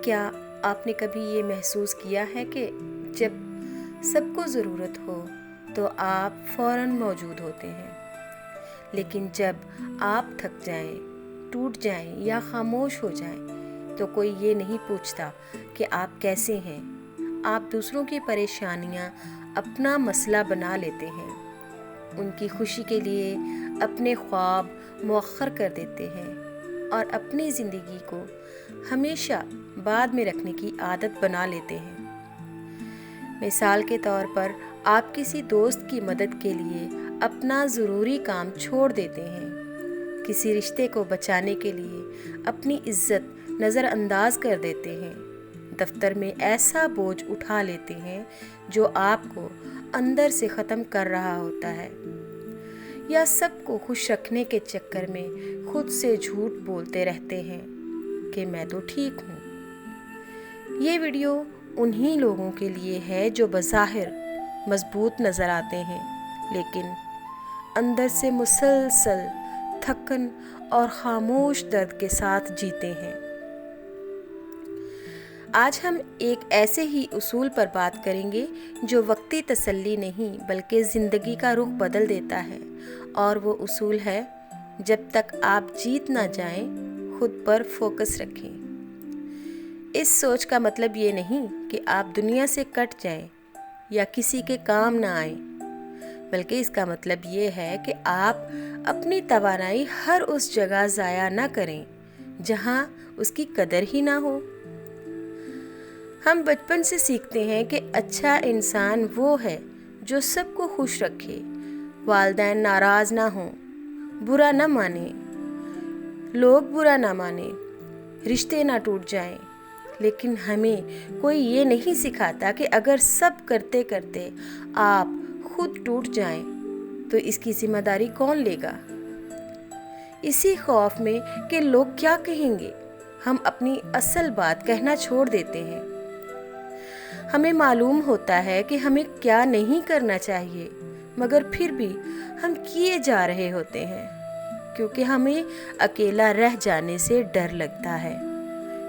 کیا آپ نے کبھی یہ محسوس کیا ہے کہ جب سب کو ضرورت ہو تو آپ فوراً موجود ہوتے ہیں، لیکن جب آپ تھک جائیں، ٹوٹ جائیں یا خاموش ہو جائیں تو کوئی یہ نہیں پوچھتا کہ آپ کیسے ہیں؟ آپ دوسروں کی پریشانیاں اپنا مسئلہ بنا لیتے ہیں، ان کی خوشی کے لیے اپنے خواب مؤخر کر دیتے ہیں اور اپنی زندگی کو ہمیشہ بعد میں رکھنے کی عادت بنا لیتے ہیں۔ مثال کے طور پر آپ کسی دوست کی مدد کے لیے اپنا ضروری کام چھوڑ دیتے ہیں، کسی رشتے کو بچانے کے لیے اپنی عزت نظر انداز کر دیتے ہیں، دفتر میں ایسا بوجھ اٹھا لیتے ہیں جو آپ کو اندر سے ختم کر رہا ہوتا ہے، یا سب کو خوش رکھنے کے چکر میں خود سے جھوٹ بولتے رہتے ہیں کہ میں تو ٹھیک ہوں۔ یہ ویڈیو انہی لوگوں کے لیے ہے جو بظاہر مضبوط نظر آتے ہیں لیکن اندر سے مسلسل تھکن اور خاموش درد کے ساتھ جیتے ہیں۔ آج ہم ایک ایسے ہی اصول پر بات کریں گے جو وقتی تسلی نہیں بلکہ زندگی کا رخ بدل دیتا ہے، اور وہ اصول ہے: جب تک آپ جیت نہ جائیں خود پر فوکس رکھیں۔ اس سوچ کا مطلب یہ نہیں کہ آپ دنیا سے کٹ جائیں یا کسی کے کام نہ آئیں، بلکہ اس کا مطلب یہ ہے کہ آپ اپنی توانائی ہر اس جگہ ضائع نہ کریں جہاں اس کی قدر ہی نہ ہو۔ ہم بچپن سے سیکھتے ہیں کہ اچھا انسان وہ ہے جو سب کو خوش رکھے، والدین ناراض نہ ہوں، برا نہ مانیں، لوگ برا نہ مانیں، رشتے نہ ٹوٹ جائیں۔ لیکن ہمیں کوئی یہ نہیں سکھاتا کہ اگر سب کرتے کرتے آپ خود ٹوٹ جائیں تو اس کی ذمہ داری کون لے گا؟ اسی خوف میں کہ لوگ کیا کہیں گے ہم اپنی اصل بات کہنا چھوڑ دیتے ہیں۔ ہمیں معلوم ہوتا ہے کہ ہمیں کیا نہیں کرنا چاہیے، مگر پھر بھی ہم کیے جا رہے ہوتے ہیں کیونکہ ہمیں اکیلا رہ جانے سے ڈر لگتا ہے۔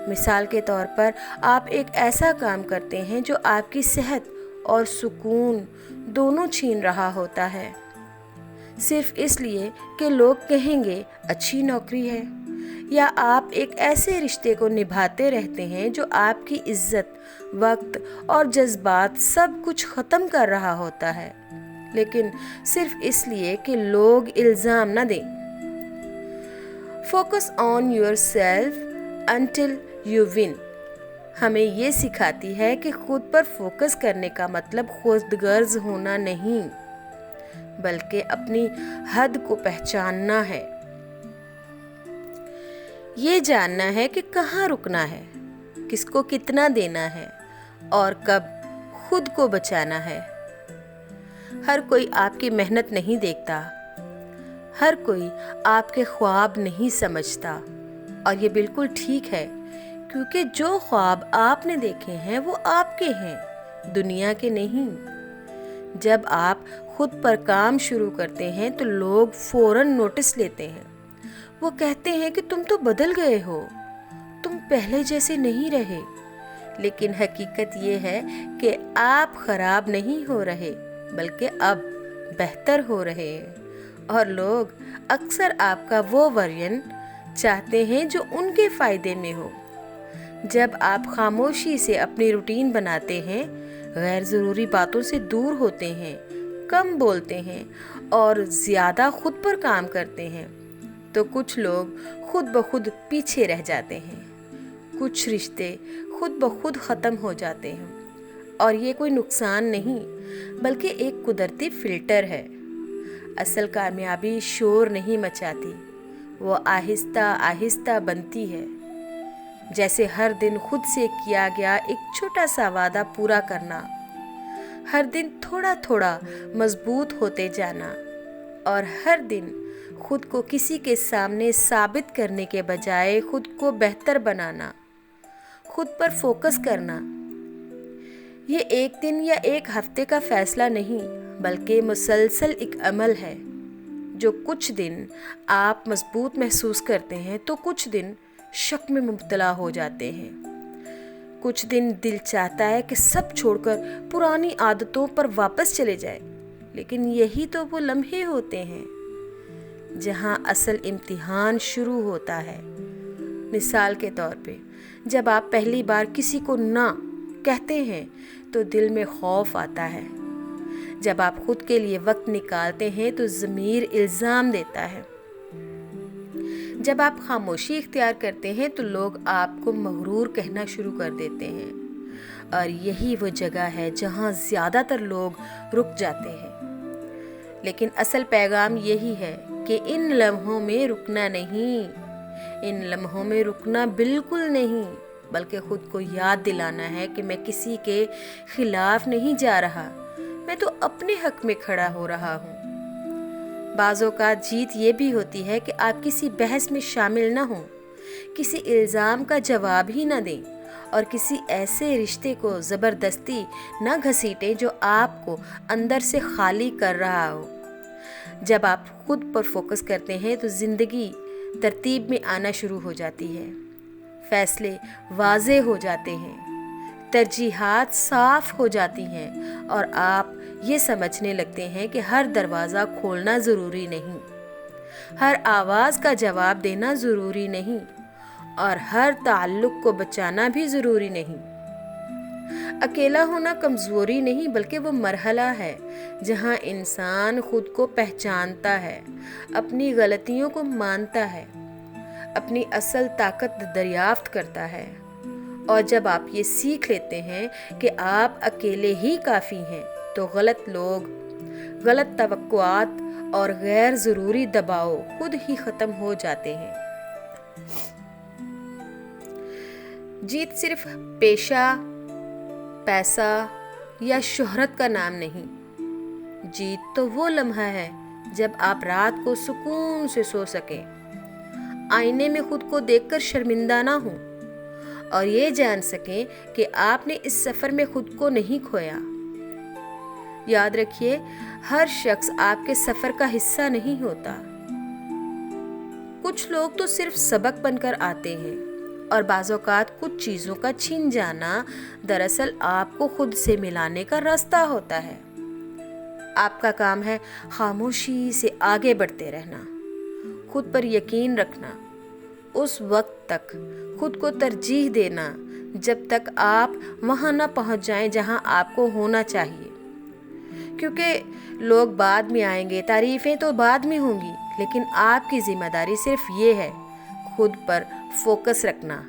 مثال کے طور پر آپ ایک ایسا کام کرتے ہیں جو آپ کی صحت اور سکون دونوں چھین رہا ہوتا ہے، صرف اس لیے کہ لوگ کہیں گے اچھی نوکری ہے، یا آپ ایک ایسے رشتے کو نبھاتے رہتے ہیں جو آپ کی عزت، وقت اور جذبات سب کچھ ختم کر رہا ہوتا ہے، لیکن صرف اس لیے کہ لوگ الزام نہ دیں۔ Focus on your self until you one ہمیں یہ سکھاتی ہے کہ خود پر فوکس کرنے کا مطلب خود غرض ہونا نہیں بلکہ اپنی حد کو پہچاننا ہے۔ یہ جاننا ہے کہ کہاں رکنا ہے، کس کو کتنا دینا ہے اور کب خود کو بچانا ہے۔ ہر کوئی آپ کی محنت نہیں دیکھتا، ہر کوئی آپ کے خواب نہیں سمجھتا، اور یہ بالکل ٹھیک ہے کیونکہ جو خواب آپ نے دیکھے ہیں وہ آپ کے ہیں، دنیا کے نہیں۔ جب آپ خود پر کام شروع کرتے ہیں تو لوگ فوراً نوٹس لیتے ہیں، وہ کہتے ہیں کہ تم تو بدل گئے ہو، تم پہلے جیسے نہیں رہے، لیکن حقیقت یہ ہے کہ آپ خراب نہیں ہو رہے بلکہ اب بہتر ہو رہے ہیں، اور لوگ اکثر آپ کا وہ ورژن چاہتے ہیں جو ان کے فائدے میں ہو۔ جب آپ خاموشی سے اپنی روٹین بناتے ہیں، غیر ضروری باتوں سے دور ہوتے ہیں، کم بولتے ہیں اور زیادہ خود پر کام کرتے ہیں، تو کچھ لوگ خود بخود پیچھے رہ جاتے ہیں، کچھ رشتے خود بخود ختم ہو جاتے ہیں، اور یہ کوئی نقصان نہیں بلکہ ایک قدرتی فلٹر ہے۔ اصل کامیابی شور نہیں مچاتی، وہ آہستہ آہستہ بنتی ہے، جیسے ہر دن خود سے کیا گیا ایک چھوٹا سا وعدہ پورا کرنا، ہر دن تھوڑا تھوڑا مضبوط ہوتے جانا، اور ہر دن خود کو کسی کے سامنے ثابت کرنے کے بجائے خود کو بہتر بنانا، خود پر فوکس کرنا۔ یہ ایک دن یا ایک ہفتے کا فیصلہ نہیں بلکہ مسلسل ایک عمل ہے، جو کچھ دن آپ مضبوط محسوس کرتے ہیں تو کچھ دن شک میں مبتلا ہو جاتے ہیں۔ کچھ دن دل چاہتا ہے کہ سب چھوڑ کر پرانی عادتوں پر واپس چلے جائے، لیکن یہی تو وہ لمحے ہوتے ہیں جہاں اصل امتحان شروع ہوتا ہے۔ مثال کے طور پہ جب آپ پہلی بار کسی کو نہ کہتے ہیں تو دل میں خوف آتا ہے۔ جب آپ خود کے لیے وقت نکالتے ہیں تو ضمیر الزام دیتا ہے۔ جب آپ خاموشی اختیار کرتے ہیں تو لوگ آپ کو مغرور کہنا شروع کر دیتے ہیں، اور یہی وہ جگہ ہے جہاں زیادہ تر لوگ رک جاتے ہیں۔ لیکن اصل پیغام یہی ہے کہ ان لمحوں میں رکنا نہیں، ان لمحوں میں رکنا بالکل نہیں، بلکہ خود کو یاد دلانا ہے کہ میں کسی کے خلاف نہیں جا رہا، میں تو اپنے حق میں کھڑا ہو رہا ہوں۔ بعض اوقات جیت یہ بھی ہوتی ہے کہ آپ کسی بحث میں شامل نہ ہوں، کسی الزام کا جواب ہی نہ دیں، اور کسی ایسے رشتے کو زبردستی نہ گھسیٹیں جو آپ کو اندر سے خالی کر رہا ہو۔ جب آپ خود پر فوکس کرتے ہیں تو زندگی ترتیب میں آنا شروع ہو جاتی ہے، فیصلے واضح ہو جاتے ہیں، ترجیحات صاف ہو جاتی ہیں، اور آپ یہ سمجھنے لگتے ہیں کہ ہر دروازہ کھولنا ضروری نہیں، ہر آواز کا جواب دینا ضروری نہیں، اور ہر تعلق کو بچانا بھی ضروری نہیں۔ اکیلا ہونا کمزوری نہیں بلکہ وہ مرحلہ ہے جہاں انسان خود کو پہچانتا ہے، اپنی غلطیوں کو مانتا ہے، اپنی اصل طاقت دریافت کرتا ہے۔ اور جب آپ یہ سیکھ لیتے ہیں کہ آپ اکیلے ہی کافی ہیں تو غلط لوگ، غلط توقعات اور غیر ضروری دباؤ خود ہی ختم ہو جاتے ہیں۔ جیت صرف پیشہ، پیسہ یا شہرت کا نام نہیں، جیت تو وہ لمحہ ہے جب آپ رات کو سکون سے سو سکیں، آئینے میں خود کو دیکھ کر شرمندہ نہ ہوں، اور یہ جان سکیں کہ آپ نے اس سفر میں خود کو نہیں کھویا۔ یاد رکھیے، ہر شخص آپ کے سفر کا حصہ نہیں ہوتا۔ کچھ لوگ تو صرف سبق بن کر آتے ہیں، اور بعض اوقات کچھ چیزوں کا چھن جانا دراصل آپ کو خود سے ملانے کا راستہ ہوتا ہے۔ آپ کا کام ہے خاموشی سے آگے بڑھتے رہنا، خود پر یقین رکھنا، اس وقت تک خود کو ترجیح دینا جب تک آپ وہاں نہ پہنچ جائیں جہاں آپ کو ہونا چاہیے، کیونکہ لوگ بعد میں آئیں گے، تعریفیں تو بعد میں ہوں گی، لیکن آپ کی ذمہ داری صرف یہ ہے خود پر فوکس رکھنا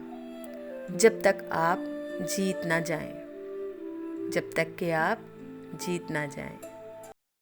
جب تک آپ جیت نہ جائیں، جب تک کہ آپ جیت نہ جائیں۔